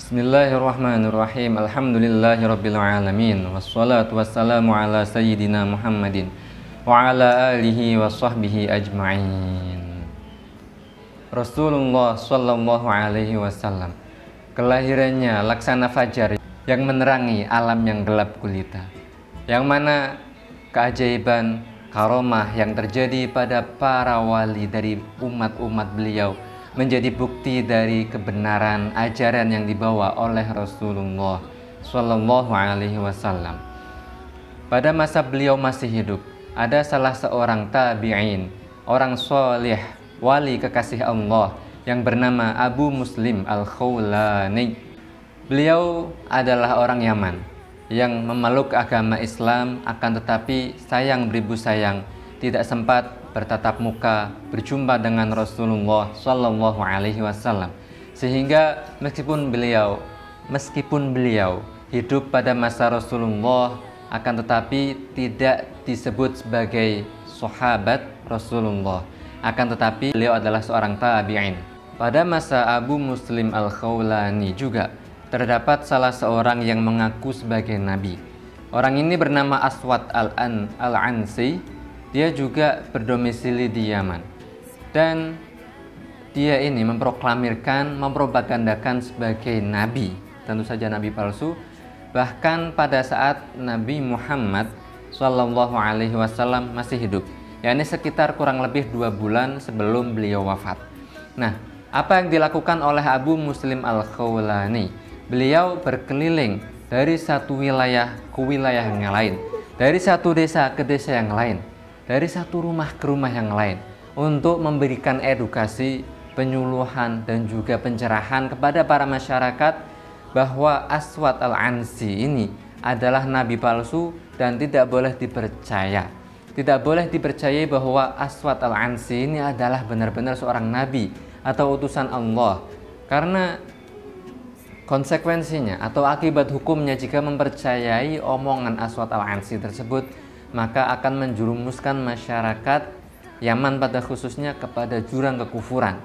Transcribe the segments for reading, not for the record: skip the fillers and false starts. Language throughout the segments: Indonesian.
Bismillahirrahmanirrahim. Alhamdulillahirabbil alamin. Wassalatu wassalamu ala sayyidina Muhammadin wa ala alihi wa sahbihi ajma'in. Rasulullah sallallahu alaihi wasallam, kelahirannya laksana fajar yang menerangi alam yang gelap gulita, yang mana keajaiban karomah yang terjadi pada para wali dari umat-umat beliau menjadi bukti dari kebenaran ajaran yang dibawa oleh Rasulullah Shallallahu Alaihi Wasallam. Pada masa beliau masih hidup, ada salah seorang tabi'in, orang soleh, wali kekasih Allah yang bernama Abu Muslim Al-Khawlani. Beliau adalah orang Yaman yang memeluk agama Islam, akan tetapi sayang beribu sayang tidak sempat bertatap muka berjumpa dengan Rasulullah Shallallahu Alaihi Wasallam, sehingga meskipun beliau hidup pada masa Rasulullah, akan tetapi tidak disebut sebagai sahabat Rasulullah, akan tetapi beliau adalah seorang tabi'in. Pada masa Abu Muslim Al-Khawlani juga terdapat salah seorang yang mengaku sebagai nabi. Orang ini bernama Aswad Al-Ansi. Dia juga berdomisili di Yaman, dan dia ini mempropagandakan sebagai nabi, tentu saja nabi palsu. Bahkan pada saat Nabi Muhammad Shallallahu Alaihi Wasallam masih hidup, yakni sekitar kurang lebih 2 bulan sebelum beliau wafat. Nah, apa yang dilakukan oleh Abu Muslim Al-Khawlani? Beliau berkeliling dari satu wilayah ke wilayah yang lain, dari satu desa ke desa yang lain, dari satu rumah ke rumah yang lain, untuk memberikan edukasi, penyuluhan, dan juga pencerahan kepada para masyarakat bahwa Aswad Al-Ansi ini adalah nabi palsu dan tidak boleh dipercaya. Tidak boleh dipercayai bahwa Aswad Al-Ansi ini adalah benar-benar seorang nabi atau utusan Allah, karena konsekuensinya atau akibat hukumnya jika mempercayai omongan Aswad Al-Ansi tersebut, maka akan menjerumuskan masyarakat Yaman pada khususnya kepada jurang kekufuran.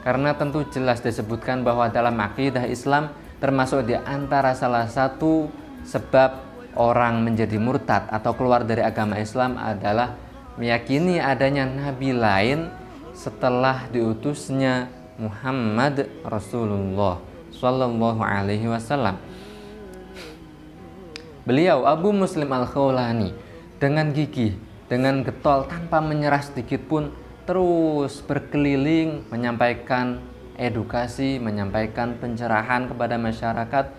Karena tentu jelas disebutkan bahwa dalam akidah Islam termasuk di antara salah satu sebab orang menjadi murtad atau keluar dari agama Islam adalah meyakini adanya nabi lain setelah diutusnya Muhammad Rasulullah Shallallahu Alaihi Wasallam. Beliau Abu Muslim Al-Khawlani dengan gigih, dengan getol, tanpa menyerah sedikit pun, terus berkeliling menyampaikan edukasi, menyampaikan pencerahan kepada masyarakat,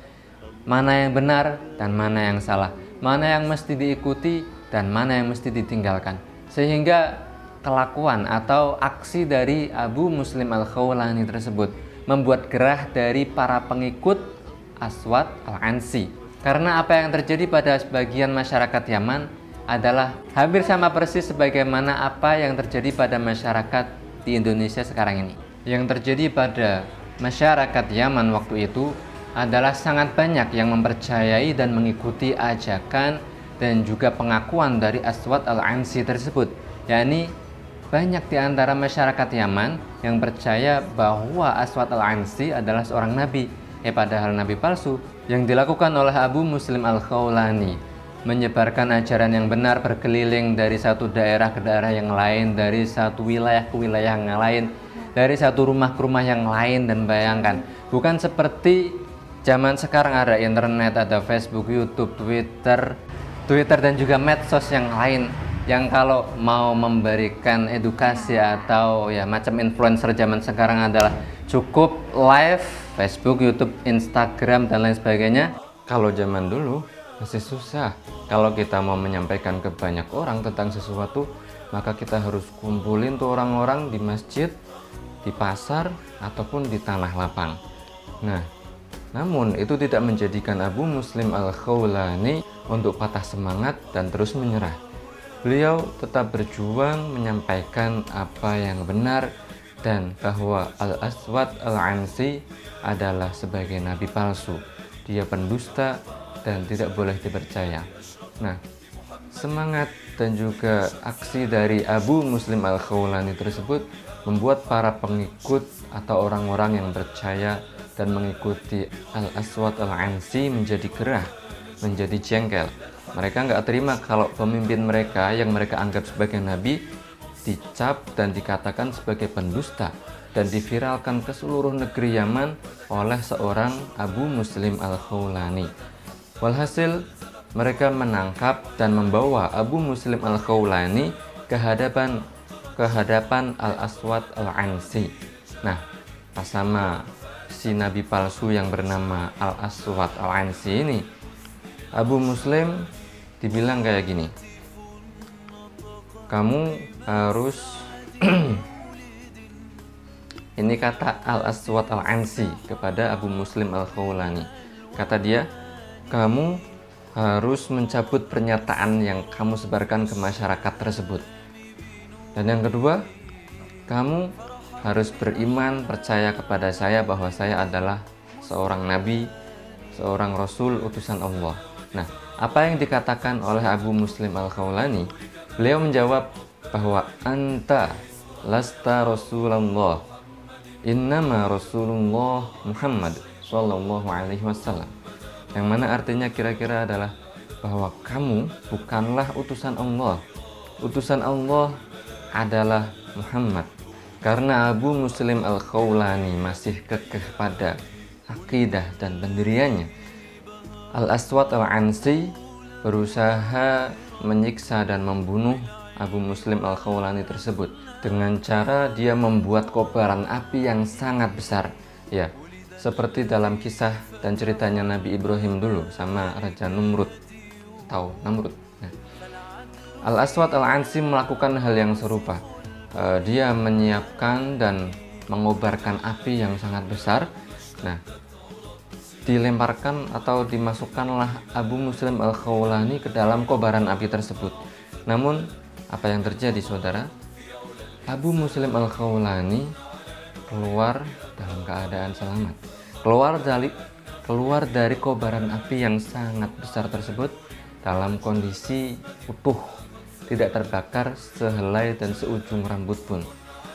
mana yang benar dan mana yang salah, mana yang mesti diikuti dan mana yang mesti ditinggalkan. Sehingga kelakuan atau aksi dari Abu Muslim Al-Khawlani tersebut membuat gerah dari para pengikut Aswad Al-Ansi. Karena apa yang terjadi pada sebagian masyarakat Yaman adalah hampir sama persis sebagaimana apa yang terjadi pada masyarakat di Indonesia sekarang ini. Yang terjadi pada masyarakat Yaman waktu itu adalah sangat banyak yang mempercayai dan mengikuti ajakan dan juga pengakuan dari Aswad Al-Ansi tersebut. Yakni banyak di antara masyarakat Yaman yang percaya bahwa Aswad Al-Ansi adalah seorang nabi, padahal nabi palsu. Yang dilakukan oleh Abu Muslim Al-Khawlani menyebarkan ajaran yang benar, berkeliling dari satu daerah ke daerah yang lain, dari satu wilayah ke wilayah yang lain, dari satu rumah ke rumah yang lain. Dan bayangkan, bukan seperti zaman sekarang ada internet, ada Facebook, YouTube, Twitter dan juga medsos yang lain, yang kalau mau memberikan edukasi atau ya macam influencer zaman sekarang adalah cukup live Facebook, YouTube, Instagram dan lain sebagainya. Kalau zaman dulu masih susah. Kalau kita mau menyampaikan ke banyak orang tentang sesuatu, maka kita harus kumpulin tuh orang-orang di masjid, di pasar, ataupun di tanah lapang. Nah, namun itu tidak menjadikan Abu Muslim Al-Khawlani untuk patah semangat dan terus menyerah. Beliau tetap berjuang menyampaikan apa yang benar dan bahwa Al-Aswad Al-Ansi adalah sebagai nabi palsu. Dia pendusta dan tidak boleh dipercaya. Nah, semangat dan juga aksi dari Abu Muslim Al-Khawlani tersebut membuat para pengikut atau orang-orang yang percaya dan mengikuti Al-Aswad Al-Ansi menjadi gerah, menjadi jengkel. Mereka nggak terima kalau pemimpin mereka yang mereka anggap sebagai nabi dicap dan dikatakan sebagai pendusta dan diviralkan ke seluruh negeri Yaman oleh seorang Abu Muslim Al-Khawlani. Walhasil, mereka menangkap dan membawa Abu Muslim Al-Khawlani ke hadapan Al-Aswad Al-Ansi. Nah, pas sama si nabi palsu yang bernama Al-Aswad Al-Ansi ini, Abu Muslim dibilang kayak gini, kamu harus ini kata Al-Aswad Al-Ansi kepada Abu Muslim Al-Khawlani. Kata dia, kamu harus mencabut pernyataan yang kamu sebarkan ke masyarakat tersebut. Dan yang kedua, kamu harus beriman, percaya kepada saya bahwa saya adalah seorang nabi, seorang rasul utusan Allah. Nah, apa yang dikatakan oleh Abu Muslim Al-Khawlani? Beliau menjawab bahwa anta lasta Rasulullah, innama Rasulullah Muhammad sallallahu alaihi wasallam. Yang mana artinya kira-kira adalah bahwa kamu bukanlah utusan Allah. Utusan Allah adalah Muhammad. Karena Abu Muslim Al-Khawlani masih kekeh pada akidah dan pendiriannya, Al-Aswad Al-Ansi berusaha menyiksa dan membunuh Abu Muslim Al-Khawlani tersebut dengan cara dia membuat kobaran api yang sangat besar. Ya, seperti dalam kisah dan ceritanya Nabi Ibrahim dulu sama Raja Namrud atau Namrud. Nah, Al-Aswad Al-Ansi melakukan hal yang serupa. Dia menyiapkan dan mengobarkan api yang sangat besar. Nah, dilemparkan atau dimasukkanlah Abu Muslim Al-Khawlani ke dalam kobaran api tersebut. Namun, apa yang terjadi, saudara? Abu Muslim Al-Khawlani keluar dalam keadaan selamat. Keluar dari kobaran api yang sangat besar tersebut dalam kondisi utuh, tidak terbakar sehelai dan seujung rambut pun.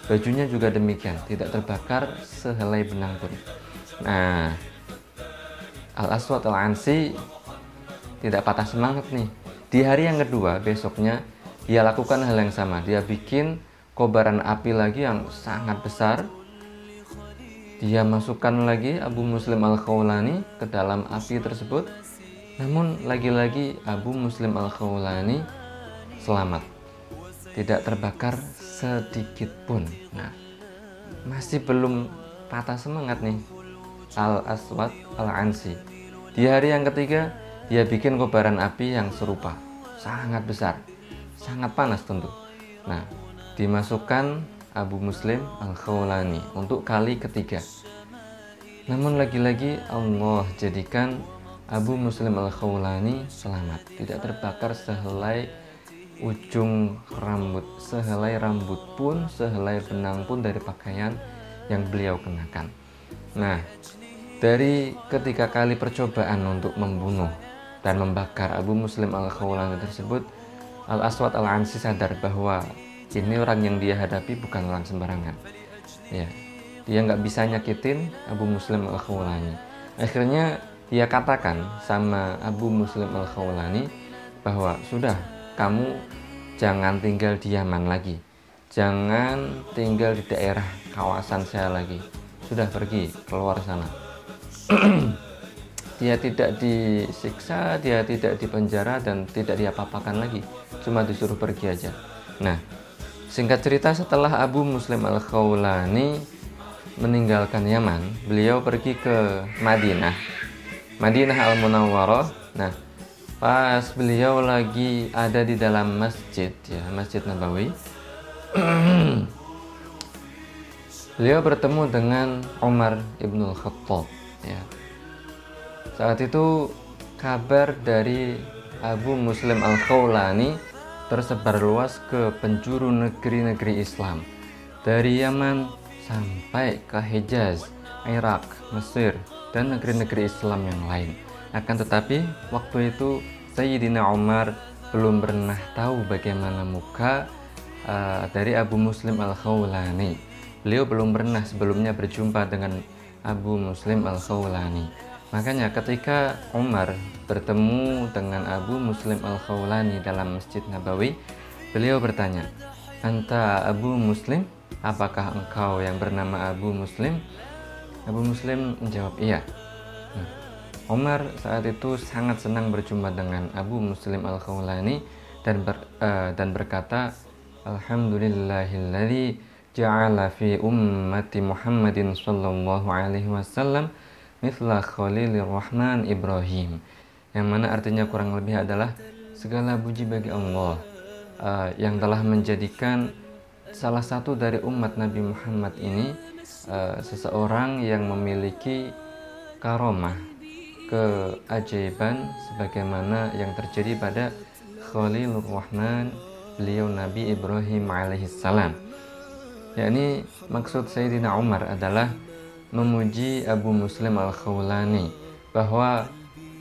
Bajunya juga demikian, tidak terbakar sehelai benang pun. Nah, Al-Aswad Al-Ansi tidak patah semangat nih. Di hari yang kedua, besoknya, dia lakukan hal yang sama. Dia bikin kobaran api lagi yang sangat besar. Dia masukkan lagi Abu Muslim Al-Khawlani ke dalam api tersebut. Namun lagi-lagi Abu Muslim Al-Khawlani selamat, tidak terbakar sedikit pun. Nah, masih belum patah semangat nih Al-Aswad Al-Ansi. Di hari yang ketiga, dia bikin kobaran api yang serupa, sangat besar, sangat panas tentu. Nah, dimasukkan Abu Muslim Al-Khawlani untuk kali ketiga. Namun lagi-lagi Allah jadikan Abu Muslim Al-Khawlani selamat, tidak terbakar sehelai ujung rambut, sehelai rambut pun, sehelai benang pun dari pakaian yang beliau kenakan. Nah, dari ketiga kali percobaan untuk membunuh dan membakar Abu Muslim Al-Khawlani tersebut, Al-Aswad Al-Ansi sadar bahwa ini orang yang dia hadapi bukan orang sembarangan. Ya, dia nggak bisa nyakitin Abu Muslim Al-Khawlani. Akhirnya dia katakan sama Abu Muslim Al-Khawlani bahwa sudah, kamu jangan tinggal di Yaman lagi, jangan tinggal di daerah kawasan saya lagi, sudah pergi keluar sana. Dia tidak disiksa, dia tidak dipenjara dan tidak diapa-apakan lagi, cuma disuruh pergi aja. Nah, singkat cerita, setelah Abu Muslim Al-Khawlani meninggalkan Yaman, beliau pergi ke Madinah Al-Munawwarah. Nah, pas beliau lagi ada di dalam masjid, ya, Masjid Nabawi, beliau bertemu dengan Umar ibn Khattab. Ya. Saat itu kabar dari Abu Muslim Al-Khawlani tersebar luas ke penjuru negeri-negeri Islam, dari Yaman sampai ke Hijaz, Irak, Mesir, dan negeri-negeri Islam yang lain. Akan tetapi waktu itu Sayyidina Umar belum pernah tahu bagaimana muka dari Abu Muslim Al-Khawlani. Beliau belum pernah sebelumnya berjumpa dengan Abu Muslim Al-Khawlani. Makanya ketika Umar bertemu dengan Abu Muslim Al-Khawlani dalam Masjid Nabawi, beliau bertanya, "Anta Abu Muslim? Apakah engkau yang bernama Abu Muslim?" Abu Muslim menjawab, "Iya." Nah, Umar saat itu sangat senang berjumpa dengan Abu Muslim Al-Khawlani dan berkata, "Alhamdulillahilladzi ja'ala fi ummati Muhammadin sallallahu alaihi wasallam mithla Khalilir Rahman Ibrahim." Yang mana artinya kurang lebih adalah segala puji bagi Allah yang telah menjadikan salah satu dari umat Nabi Muhammad ini seseorang yang memiliki karomah, keajaiban sebagaimana yang terjadi pada Khalilur Rahman, beliau Nabi Ibrahim alaihissalam. Yakni maksud Sayyidina Umar adalah memuji Abu Muslim Al-Khawlani, bahwa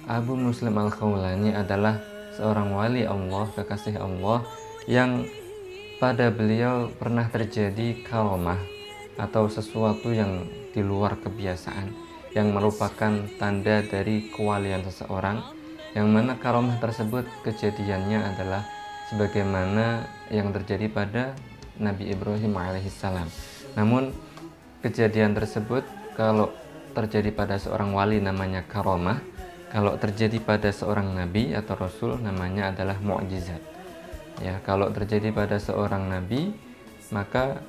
Abu Muslim Al-Khawlani adalah seorang wali Allah, kekasih Allah, yang pada beliau pernah terjadi karomah atau sesuatu yang di luar kebiasaan, yang merupakan tanda dari kewalian seseorang, yang mana karomah tersebut kejadiannya adalah sebagaimana yang terjadi pada Nabi Ibrahim alaihissalam. Namun kejadian tersebut kalau terjadi pada seorang wali namanya karomah, kalau terjadi pada seorang nabi atau rasul namanya adalah mukjizat. Ya, kalau terjadi pada seorang nabi maka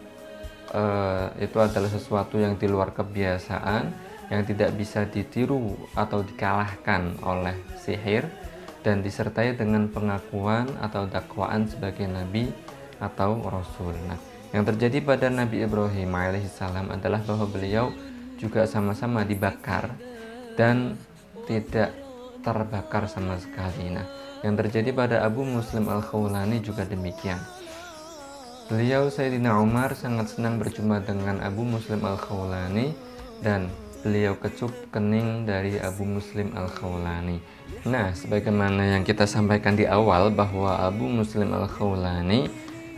itu adalah sesuatu yang di luar kebiasaan, yang tidak bisa ditiru atau dikalahkan oleh sihir, dan disertai dengan pengakuan atau dakwaan sebagai nabi atau rasul. Nah, yang terjadi pada Nabi Ibrahim alaihissalam adalah bahwa beliau juga sama-sama dibakar dan tidak terbakar sama sekali. Nah, yang terjadi pada Abu Muslim Al-Khawlani juga demikian. Beliau Sayyidina Umar sangat senang berjumpa dengan Abu Muslim Al-Khawlani dan beliau kecup kening dari Abu Muslim Al-Khawlani. Nah, sebagaimana yang kita sampaikan di awal bahwa Abu Muslim Al-Khawlani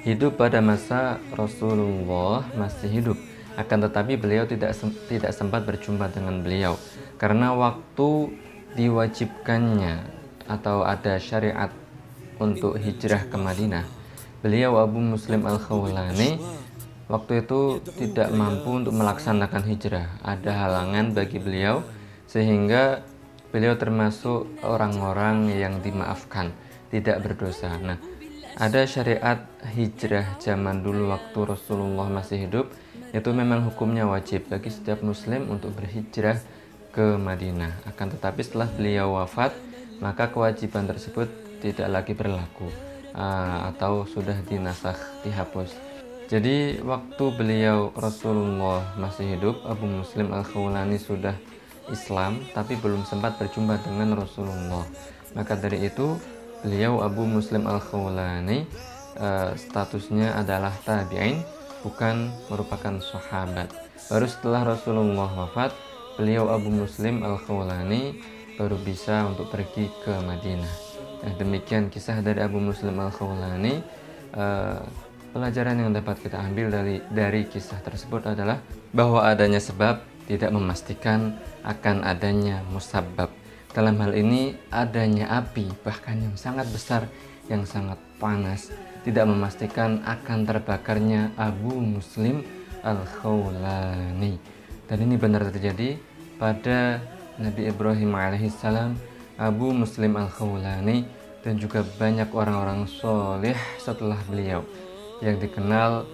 hidup pada masa Rasulullah masih hidup. Akan tetapi beliau tidak sempat berjumpa dengan beliau karena waktu diwajibkannya atau ada syariat untuk hijrah ke Madinah, beliau Abu Muslim Al-Khawlani waktu itu tidak mampu untuk melaksanakan hijrah. Ada halangan bagi beliau sehingga beliau termasuk orang-orang yang dimaafkan, tidak berdosa. Nah, ada syariat hijrah zaman dulu waktu Rasulullah masih hidup, itu memang hukumnya wajib bagi setiap muslim untuk berhijrah ke Madinah. Akan tetapi setelah beliau wafat, maka kewajiban tersebut tidak lagi berlaku atau sudah dinasakh, dihapus. Jadi waktu beliau Rasulullah masih hidup, Abu Muslim Al-Khawlani sudah Islam tapi belum sempat berjumpa dengan Rasulullah. Maka dari itu beliau Abu Muslim Al-Khawlani statusnya adalah tabi'in, bukan merupakan sahabat. Baru setelah Rasulullah wafat, beliau Abu Muslim Al-Khawlani baru bisa untuk pergi ke Madinah. Nah, demikian kisah dari Abu Muslim Al-Khawlani. Pelajaran yang dapat kita ambil dari kisah tersebut adalah bahwa adanya sebab tidak memastikan akan adanya musabbab. Dalam hal ini adanya api bahkan yang sangat besar, yang sangat panas, tidak memastikan akan terbakarnya Abu Muslim Al-Khawlani. Dan ini benar terjadi pada Nabi Ibrahim alaihissalam, Abu Muslim Al-Khawlani, dan juga banyak orang-orang soleh setelah beliau yang dikenal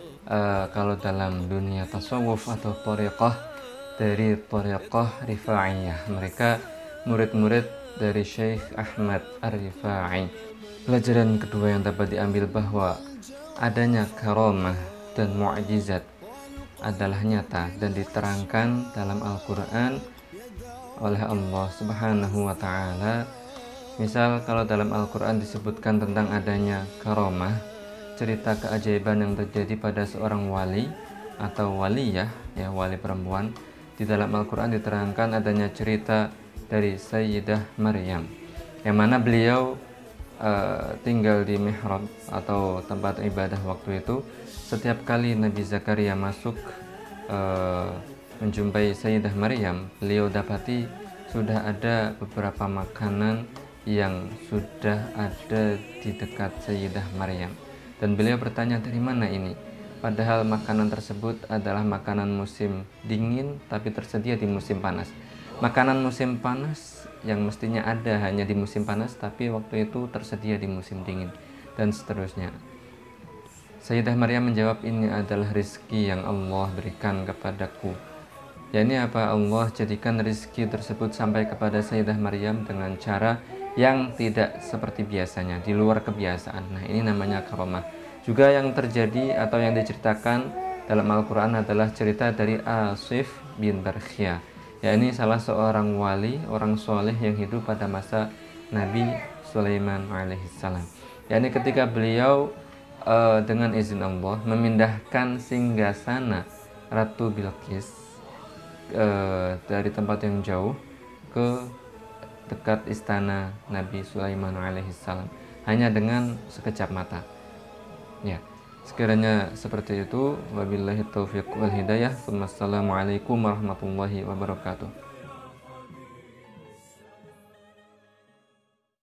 kalau dalam dunia tasawuf atau thariqah, dari thariqah Rifa'iyah. Mereka murid-murid dari Syekh Ahmad Ar-Rifa'i. Pelajaran kedua yang dapat diambil bahwa adanya karamah dan mu'jizat adalah nyata dan diterangkan dalam Al-Quran oleh Allah Subhanahu wa Ta'ala. Misal kalau dalam Al-Quran disebutkan tentang adanya karamah, cerita keajaiban yang terjadi pada seorang wali atau waliyah, ya, wali perempuan. Di dalam Al-Quran diterangkan adanya cerita dari Sayyidah Maryam, yang mana beliau tinggal di mihrab atau tempat ibadah waktu itu. Setiap kali Nabi Zakaria masuk menjumpai Sayyidah Maryam, beliau dapati sudah ada beberapa makanan yang sudah ada di dekat Sayyidah Maryam. Dan beliau bertanya, dari mana ini? Padahal makanan tersebut adalah makanan musim dingin tapi tersedia di musim panas. Makanan musim panas yang mestinya ada hanya di musim panas tapi waktu itu tersedia di musim dingin, dan seterusnya. Sayyidah Maryam menjawab, ini adalah rezeki yang Allah berikan kepadaku. Ya, ini apa? Allah jadikan rezeki tersebut sampai kepada Sayyidah Maryam dengan cara yang tidak seperti biasanya, di luar kebiasaan. Nah, ini namanya karomah. Juga yang terjadi atau yang diceritakan dalam Al-Quran adalah cerita dari Asif bin Barkhia. Ya, ini salah seorang wali, orang soleh yang hidup pada masa Nabi Sulaiman alaihissalam. Ya, ini ketika beliau dengan izin Allah memindahkan singgasana Ratu Bilqis dari tempat yang jauh ke dekat istana Nabi Sulaiman alaihissalam hanya dengan sekejap mata. Ya, sekiranya seperti itu. Wabillahi taufiq wal hidayah. Wassalamualaikum warahmatullahi wabarakatuh.